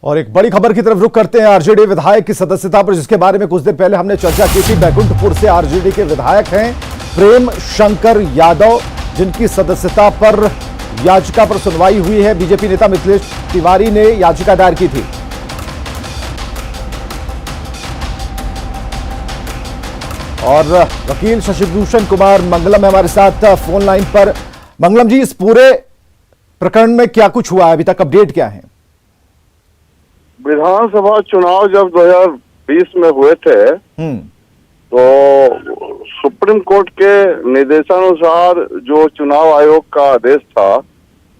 और एक बड़ी खबर की तरफ रुख करते हैं आरजेडी विधायक की सदस्यता पर, जिसके बारे में कुछ देर पहले हमने चर्चा की थी। बैकुंठपुर से आरजेडी के विधायक हैं प्रेम शंकर यादव, जिनकी सदस्यता पर याचिका पर सुनवाई हुई है। बीजेपी नेता मिथिलेश तिवारी ने याचिका दायर की थी। और वकील शशिभूषण कुमार मंगलम है हमारे साथ फोन लाइन पर। मंगलम जी, इस पूरे प्रकरण में क्या कुछ हुआ है, अभी तक अपडेट क्या है? विधानसभा चुनाव जब 2020 में हुए थे तो सुप्रीम कोर्ट के निर्देशानुसार जो चुनाव आयोग का आदेश था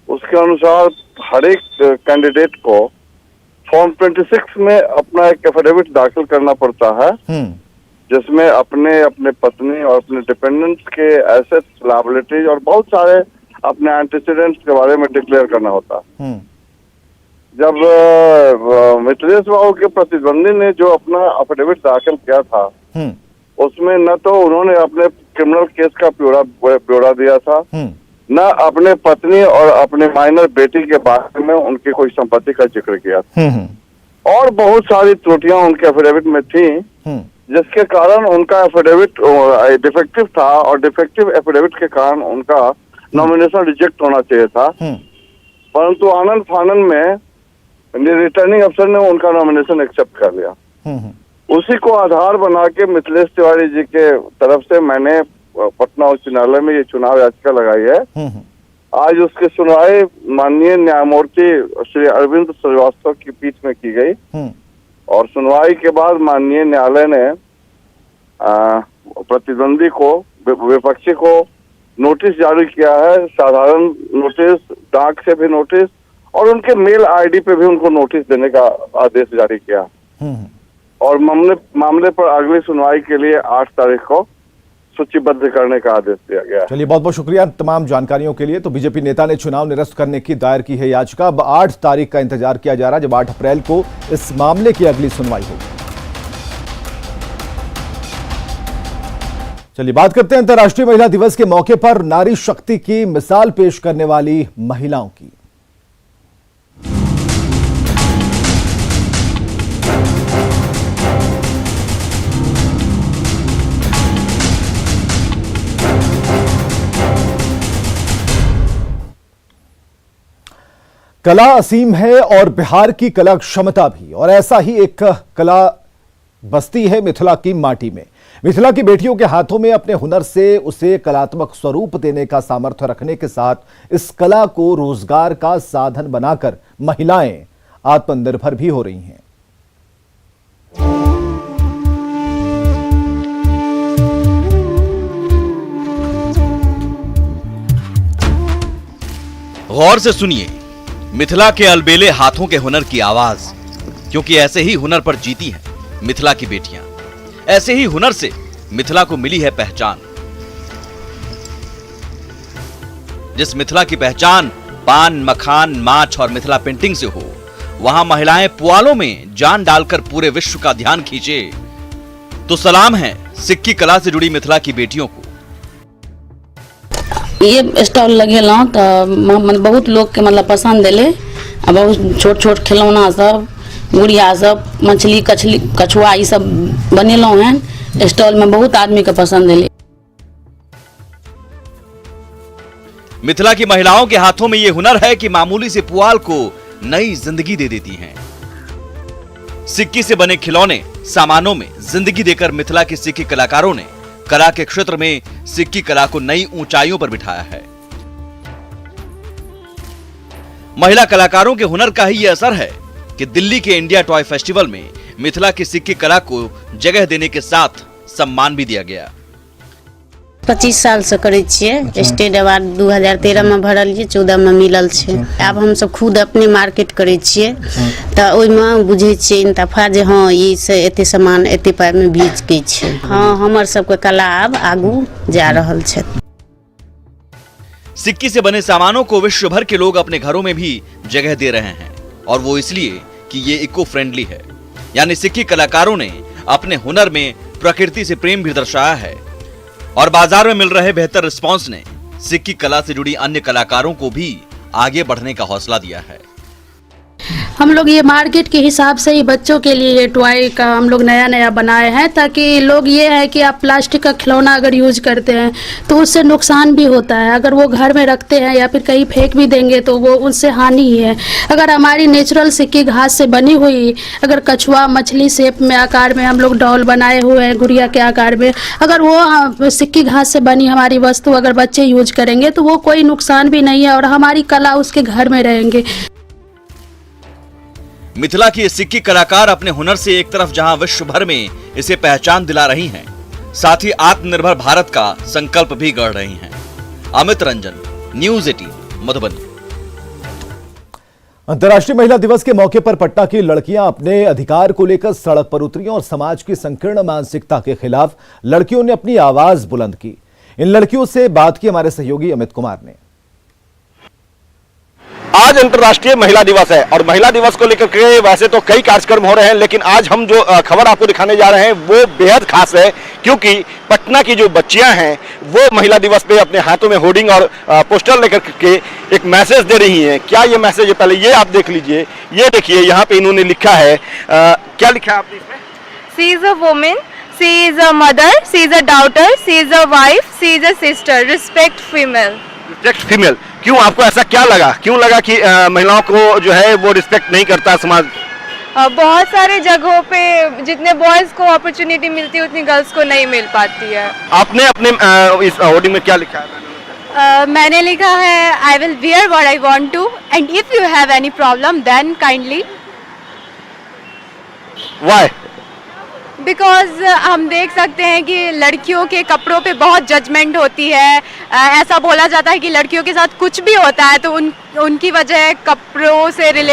उसके अनुसार हर एक कैंडिडेट को फॉर्म 26 में अपना एक एफिडेविट दाखिल करना पड़ता है, जिसमें अपने पत्नी और अपने डिपेंडेंट्स के एसेट्स, लायबिलिटीज और बहुत सारे अपने एंटीसीडेंट्स के बारे में डिक्लेयर करना होता है। जब मिथिलेश बाबू के प्रतिद्वंदी ने जो अपना एफिडेविट दाखिल किया था उसमें न तो उन्होंने अपने क्रिमिनल केस का ब्यौरा दिया था, न अपने पत्नी और अपने माइनर बेटी के बारे में उनकी कोई संपत्ति का जिक्र किया था। और बहुत सारी त्रुटियां उनके एफिडेविट में थी, जिसके कारण उनका एफिडेविट डिफेक्टिव था और डिफेक्टिव एफिडेविट के कारण उनका नॉमिनेशन रिजेक्ट होना चाहिए था। परंतु आनंद फानन में रिटर्निंग अफसर ने उनका नॉमिनेशन एक्सेप्ट कर लिया। उसी को आधार बना के मिथिलेश तिवारी जी के तरफ से मैंने पटना उच्च न्यायालय में ये चुनाव याचिका लगाई है। आज उसकी सुनवाई माननीय न्यायमूर्ति श्री अरविंद श्रीवास्तव की पीठ में की गई और सुनवाई के बाद माननीय न्यायालय ने प्रतिद्वंदी को, विपक्षी को नोटिस जारी किया है, साधारण नोटिस, डाक से भी नोटिस और उनके मेल आईडी पे भी उनको नोटिस देने का आदेश जारी किया और मामले पर अगली सुनवाई के लिए 8 तारीख को सूचीबद्ध करने का आदेश दिया गया। चलिए, बहुत बहुत शुक्रिया तमाम जानकारियों के लिए। तो बीजेपी नेता ने चुनाव निरस्त करने की दायर की है याचिका। अब 8 तारीख का इंतजार किया जा रहा है, जब 8 अप्रैल को इस मामले की अगली सुनवाई होगी। चलिए, बात करते हैं अंतर्राष्ट्रीय महिला दिवस के मौके पर नारी शक्ति की मिसाल पेश करने वाली महिलाओं की। कला असीम है और बिहार की कला क्षमता भी, और ऐसा ही एक कला बस्ती है मिथिला की माटी में। मिथिला की बेटियों के हाथों में अपने हुनर से उसे कलात्मक स्वरूप देने का सामर्थ्य रखने के साथ इस कला को रोजगार का साधन बनाकर महिलाएं आत्मनिर्भर भी हो रही हैं। गौर से सुनिए मिथिला के अलबेले हाथों के हुनर की आवाज, क्योंकि ऐसे ही हुनर पर जीती हैं मिथिला की बेटियां। ऐसे ही हुनर से मिथिला को मिली है पहचान। जिस मिथिला की पहचान पान, मखान, माछ और मिथिला पेंटिंग से हो, वहां महिलाएं पुआलों में जान डालकर पूरे विश्व का ध्यान खींचे, तो सलाम है सिक्की कला से जुड़ी मिथिला की बेटियों को। ये स्टॉल लगेलौं तो बहुत लोग के मतलब पसंद एले। बहुत छोट छोट खिलौना सब, गुड़िया सब, मछली, कछुआ ये सब बनेलौं हैं स्टॉल में, बहुत आदमी के पसंद एले। मिथिला की महिलाओं के हाथों में ये हुनर है कि मामूली से पुआल को नई जिंदगी दे देती हैं। सिक्की से बने खिलौने सामानों में जिंदगी देकर मिथिला की सिक्की कलाकारों ने कला के क्षेत्र में सिक्की कला को नई ऊंचाइयों पर बिठाया है। महिला कलाकारों के हुनर का ही यह असर है कि दिल्ली के इंडिया टॉय फेस्टिवल में मिथिला की सिक्की कला को जगह देने के साथ सम्मान भी दिया गया। 25 साल से करे छिए। स्टेट अवार्ड 2013 में भरल छिए, 14 में मिलल छै। अब हम सब खुद अपने मार्केट करे छिए तो ओइ में बुझे छिए इंतफा जे हां ई से एते सामान एते पाई में बेच के छै। हां, हमर सब के कला अब आगू जा रहल छै। सिक्की से बने सामानों को विश्व भर के लोग अपने घरों में भी जगह दे रहे हैं, और वो इसलिए कि ये इको फ्रेंडली है। यानी सिक्की कलाकारों ने अपने हुनर में प्रकृति से प्रेम भी दर्शाया है, और बाजार में मिल रहे बेहतर रिस्पांस ने सिक्की कला से जुड़ी अन्य कलाकारों को भी आगे बढ़ने का हौसला दिया है। हम लोग ये मार्केट के हिसाब से ही बच्चों के लिए ये टॉय का हम लोग नया नया बनाए हैं, ताकि लोग ये है कि आप प्लास्टिक का खिलौना अगर यूज करते हैं तो उससे नुकसान भी होता है। अगर वो घर में रखते हैं या फिर कहीं फेंक भी देंगे तो वो उनसे हानि ही है। अगर हमारी नेचुरल सिक्की घास से बनी हुई अगर कछुआ मछली शेप में आकार में हम लोग डॉल बनाए हुए हैं गुड़िया के आकार में, अगर वो सिक्की घास से बनी हमारी वस्तु अगर बच्चे यूज करेंगे तो वो कोई नुकसान भी नहीं है और हमारी कला उसके घर में रहेंगे। मिथिला की ये सिक्की कलाकार अपने हुनर से एक तरफ जहां विश्व भर में इसे पहचान दिला रही हैं, साथ ही आत्मनिर्भर भारत का संकल्प भी गढ़ रही हैं। अमित रंजन, न्यूज़ 18 मधुबनी। अंतर्राष्ट्रीय महिला दिवस के मौके पर पटना की लड़कियां अपने अधिकार को लेकर सड़क पर उतरी और समाज की संकीर्ण मानसिकता के खिलाफ लड़कियों ने अपनी आवाज बुलंद की। इन लड़कियों से बात की हमारे सहयोगी अमित कुमार ने। आज अंतर्राष्ट्रीय महिला दिवस है और महिला दिवस को लेकर के वैसे तो कई कार्यक्रम हो रहे हैं, लेकिन आज हम जो खबर आपको दिखाने जा रहे हैं वो बेहद खास है, क्योंकि पटना की जो बच्चियां हैं वो महिला दिवस पे अपने हाथों में होर्डिंग और पोस्टर लेकर के एक मैसेज दे रही हैं। क्या ये मैसेज है, पहले ये आप देख लीजिए। ये देखिए यहाँ पे इन्होंने लिखा है, क्या लिखा है आपने इसमें? She is a woman, she is a mother, she is a daughter, she is a wife, she is a sister. Respect female. Respect female. क्यों, आपको ऐसा क्या लगा, क्यों लगा कि महिलाओं को जो है वो रिस्पेक्ट नहीं करता समाज? बहुत सारे जगहों पे जितने बॉयज को अपॉर्चुनिटी मिलती है उतनी गर्ल्स को नहीं मिल पाती है। आपने अपने इस होर्डिंग में क्या लिखा है? मैंने लिखा है I will wear what I want to and if you have any problem then kindly. Why? Because हम देख सकते हैं कि लड़कियों के कपड़ों पे बहुत जजमेंट होती है। ऐसा बोला जाता है कि लड़कियों के साथ कुछ भी होता है तो उनकी वजह कपड़ों से रिलेटेड